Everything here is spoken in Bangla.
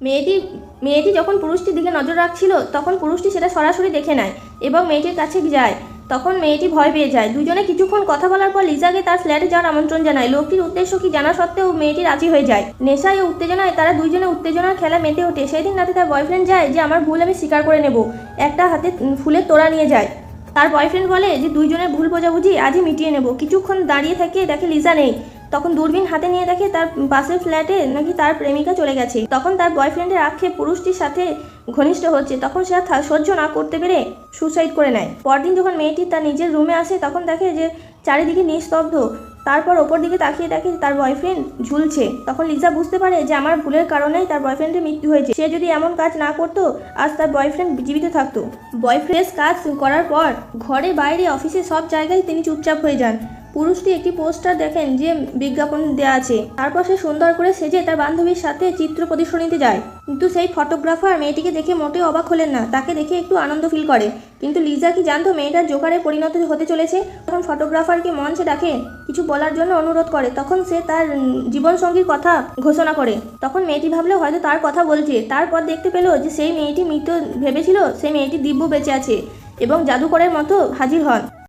মেয়েটি মেয়েটি যখন পুরুষটির দিকে নজর রাখছিল তখন পুরুষটি সেটা সরাসরি দেখে নেয় এবং মেয়েটির কাছে যায়। তখন মেয়েটি ভয় পেয়ে যায়। দুজনে কিছুক্ষণ কথা বলার পর লিজাকে তার ফ্ল্যাটে যাওয়ার আমন্ত্রণ জানায়। লোকটির উদ্দেশ্য কি জানা সত্ত্বেও মেয়েটি রাজি হয়ে যায়। নেশায় ও উত্তেজনায় তারা দুইজনে উত্তেজনার খেলা মেতে ওঠে। সেদিন রাতে তার বয়ফ্রেন্ড যায় যে আমার ভুল আমি স্বীকার করে নেব, একটা হাতে ফুলের তোড়া নিয়ে যায়। তার বয়ফ্রেন্ড বলে যে দুইজনের ভুল বোঝাবুঝি আজই মিটিয়ে নেব। কিছুক্ষণ দাঁড়িয়ে থেকে দেখে লিজা নেই। তখন দূরবীন হাতে নিয়ে দেখে তার পাশের ফ্ল্যাটে নাকি তার প্রেমিকা চলে গেছে। তখন তার বয়ফ্রেন্ডের আক্ষেপ পুরুষটির সাথে ঘনিষ্ঠ হচ্ছে। তখন সে সহ্য না করতে পেরে সুসাইড করে নেয়। পরদিন যখন মেয়েটি তার নিজের রুমে আসে তখন দেখে যে চারিদিকে নিস্তব্ধ। তারপর ওপর দিকে তাকিয়ে দেখে তার বয়ফ্রেন্ড ঝুলছে। তখন লিজা বুঝতে পারে যে আমার ভুলের কারণেই তার বয়ফ্রেন্ডের মৃত্যু হয়েছে। সে যদি এমন কাজ না করতো আজ তার বয়ফ্রেন্ড জীবিত থাকতো। বয়ফ্রেন্ড কাজ করার পর ঘরে বাইরে অফিসে সব জায়গায় তিনি চুপচাপ হয়ে যান। পুরুষটি একটি পোস্টার দেখেন যে বিজ্ঞাপন দেওয়া আছে। তারপর সে সুন্দর করে সেজে তার বান্ধবীর সাথে চিত্র প্রদর্শনীতে যায়। কিন্তু সেই ফটোগ্রাফার মেয়েটিকে দেখে মোটেও অবাক হলেন না, তাকে দেখে একটু আনন্দ ফিল করে। কিন্তু লিজা কি জানতো মেয়েটার জোকারে পরিণত হতে চলেছে? তখন ফটোগ্রাফারকে মঞ্চে ডাকে কিছু বলার জন্য অনুরোধ করে। তখন সে তার জীবনসঙ্গীর কথা ঘোষণা করে। তখন মেয়েটি ভাবলো হয়তো তার কথা বলছে। তারপর দেখতে পেল যে সেই মেয়েটি মৃত ভেবেছিল সেই মেয়েটি দিব্য বেঁচে আছে এবং জাদুকরের মতো হাজির হন।